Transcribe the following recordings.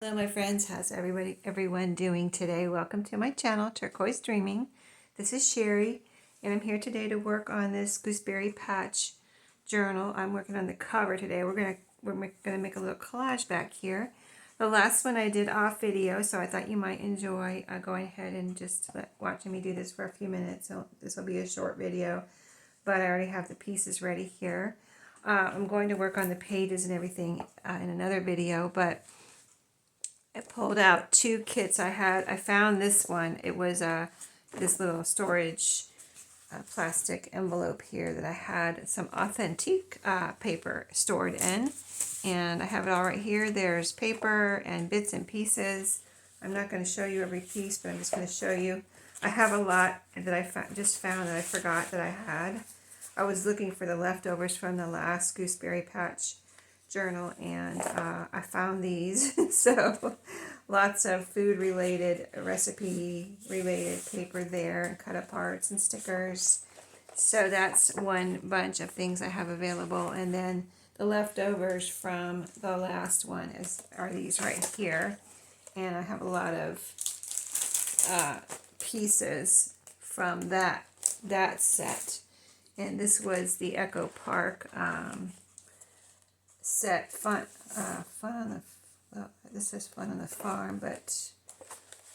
Hello my friends, how's everyone doing today? Welcome to my channel, Turquoise Dreaming. This is Sheree, and I'm here today to work on this Gooseberry patch journal. I'm working on the cover today. We're gonna make a little collage back here. The last one I did off video, so I thought you might enjoy going ahead and just watching me do this for a few minutes. So this will be a short video, but I already have the pieces ready here. I'm going to work on the pages and everything in another video, but I pulled out two kits I found this one. It was this little storage plastic envelope here that I had some authentic paper stored in. And I have it all right here. There's paper and bits and pieces. I'm not going to show you every piece, but I'm just going to show you. I have a lot that I just found that I forgot that I had. I was looking for the leftovers from the last Gooseberry patch journal, and I found these. So lots of food related, recipe related paper there, and cut aparts and stickers. So that's one bunch of things I have available, and then the leftovers from the last one are these right here, and I have a lot of pieces from that set. And this was the Echo Park set. Fun on the, well, this says Fun on the Farm, but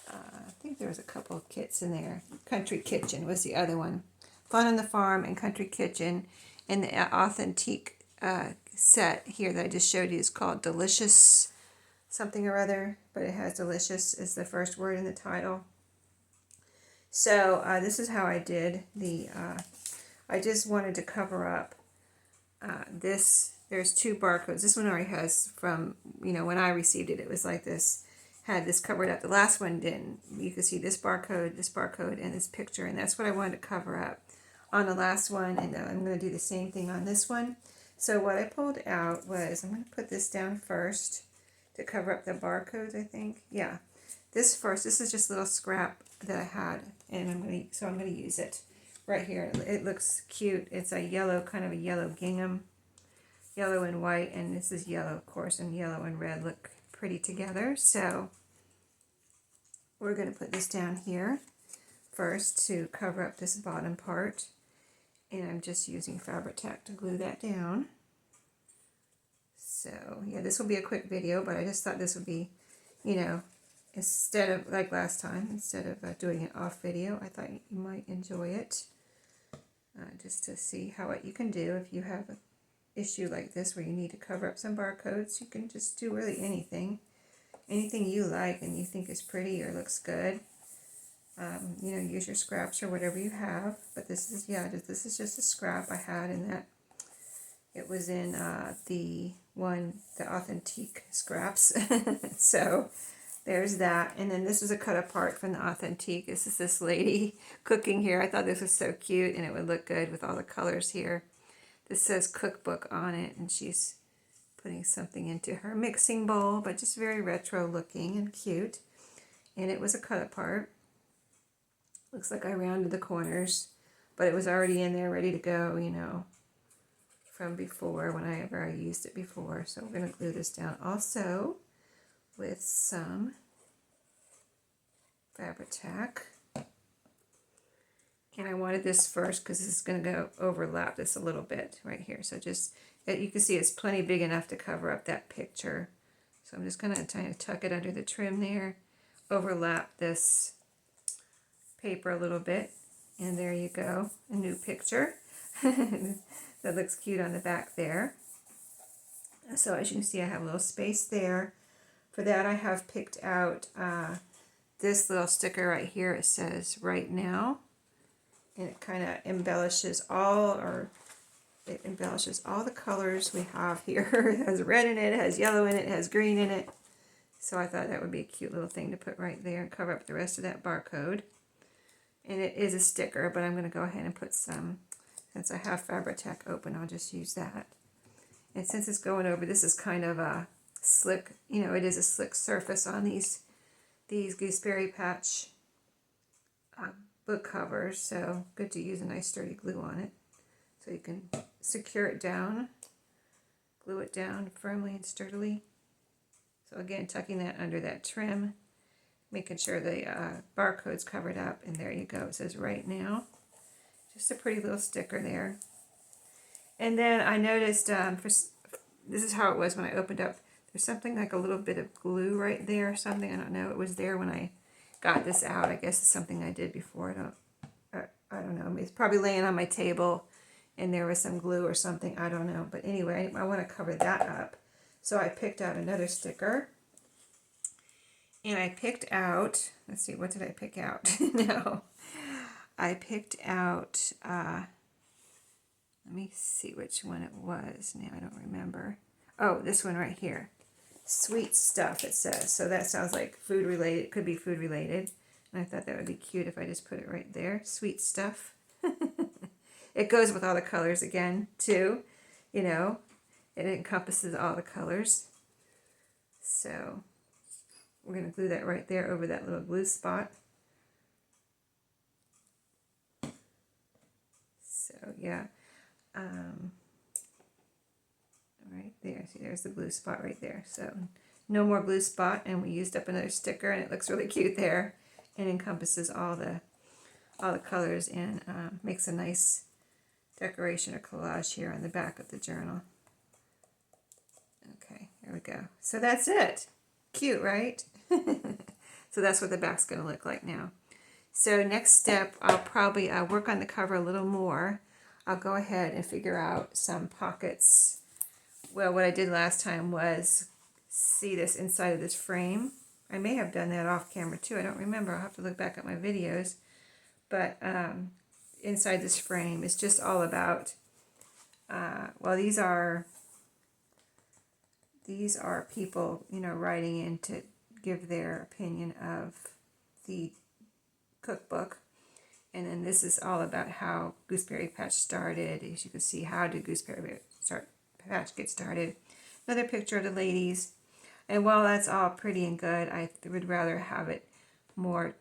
I think there was a couple of kits in there. Country Kitchen was the other one. Fun on the Farm and Country Kitchen. And the authentic set here that I just showed you is called Delicious something or other, but it has Delicious as the first word in the title. So this is how I did the, I just wanted to cover up this. There's two barcodes. This one already has from, when I received it, it was like this, had this covered up. The last one didn't. You can see this barcode, and this picture, and that's what I wanted to cover up on the last one, and I'm going to do the same thing on this one. So what I pulled out was, I'm going to put this down first to cover up the barcodes, I think. Yeah, this first. This is just a little scrap that I had, and I'm going to use it right here. It looks cute. It's a yellow, kind of a yellow gingham, yellow and white, and this is yellow, of course, and yellow and red look pretty together. So we're going to put this down here first to cover up this bottom part, and I'm just using Fabri-Tac to glue that down. So yeah, this will be a quick video, but I just thought this would be, instead of, like last time, instead of doing it off video, I thought you might enjoy it. Just to see what you can do if you have an issue like this where you need to cover up some barcodes. You can just do really anything you like and you think is pretty or looks good. Use your scraps or whatever you have. But this is, this is just a scrap I had in that. It was in the authentic scraps. So there's that. And then this is a cut apart from the authentic. This is this lady cooking here. I thought this was so cute and it would look good with all the colors here. This says cookbook on it, and she's putting something into her mixing bowl, but just very retro looking and cute. And it was a cut apart. Looks like I rounded the corners, but it was already in there ready to go, from before, whenever I used it before. So we're going to glue this down also with some Fabri-Tac. And I wanted this first because this is going to go overlap this a little bit right here. So just, you can see it's plenty big enough to cover up that picture. So I'm just going to kind of tuck it under the trim there, overlap this paper a little bit, and there you go, a new picture. That looks cute on the back there. So as you can see, I have a little space there. For that, I have picked out this little sticker right here. It says "Right Now," and it kind of embellishes all the colors we have here. It has red in it, it has yellow in it, it has green in it. So I thought that would be a cute little thing to put right there and cover up the rest of that barcode. And it is a sticker, but I'm going to go ahead and put some, since I have Fabri-Tac open, I'll just use that. And since it's going over, this is kind of a slick, it is a slick surface on these Gooseberry patch book covers, so good to use a nice sturdy glue on it. So you can secure it down, glue it down firmly and sturdily. So again, tucking that under that trim, making sure the barcode's covered up, and there you go. It says right now. Just a pretty little sticker there. And then I noticed, this is how it was when I opened up. There's something like a little bit of glue right there or something. I don't know. It was there when I got this out. I guess it's something I did before. I don't know. It's probably laying on my table and there was some glue or something. I don't know. But anyway, I want to cover that up. So I picked out another sticker. And I picked out, let's see, what did I pick out? No. I picked out, let me see which one it was. Now I don't remember. Oh, this one right here. Sweet stuff, it says. So that sounds like food related. It could be food related. And I thought that would be cute if I just put it right there. Sweet stuff. It goes with all the colors again, too. You know, it encompasses all the colors. So we're going to glue that right there over that little glue spot. So, yeah. Right there. See, there's the glue spot right there. So, no more glue spot, and we used up another sticker, and it looks really cute there. And encompasses all the colors and makes a nice decoration or collage here on the back of the journal. Okay, here we go. So that's it. Cute, right? So that's what the back's going to look like now. So next step, I'll probably work on the cover a little more. I'll go ahead and figure out some pockets. Well, what I did last time was see this inside of this frame. I may have done that off camera too. I don't remember. I'll have to look back at my videos. But inside this frame is just all about, well, these are people, you know, writing in to give their opinion of the cookbook. And then this is all about how Gooseberry Patch started. As you can see, how did Gooseberry Patch get started. Another picture of the ladies. And while that's all pretty and good, I would rather have it more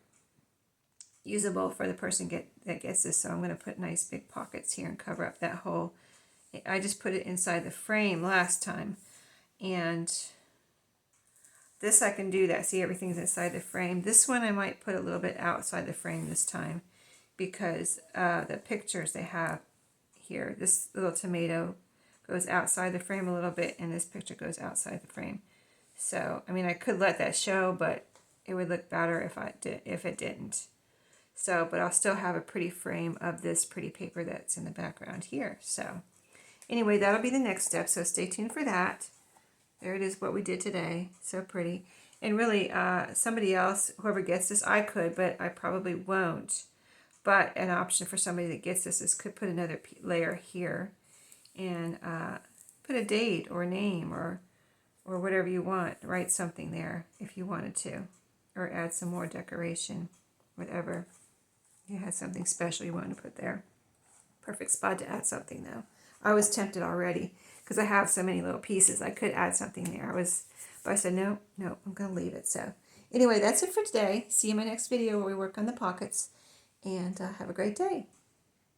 usable for the person that gets this. So I'm going to put nice big pockets here and cover up that hole. I just put it inside the frame last time. And this I can do that. See, everything's inside the frame. This one I might put a little bit outside the frame this time because the pictures they have here, this little tomato goes outside the frame a little bit and this picture goes outside the frame. So, I mean, I could let that show, but it would look better if it didn't. So, but I'll still have a pretty frame of this pretty paper that's in the background here. So, anyway, that'll be the next step. So stay tuned for that. There it is, what we did today. So pretty. And really, somebody else, whoever gets this, I could, but I probably won't. But an option for somebody that gets this is could put another layer here and put a date or a name or whatever you want. Write something there if you wanted to. Or add some more decoration, whatever. You had something special you wanted to put there. Perfect spot to add something, though. I was tempted already because I have so many little pieces. I could add something there. But I said, no, I'm going to leave it. So anyway, that's it for today. See you in my next video where we work on the pockets. And have a great day.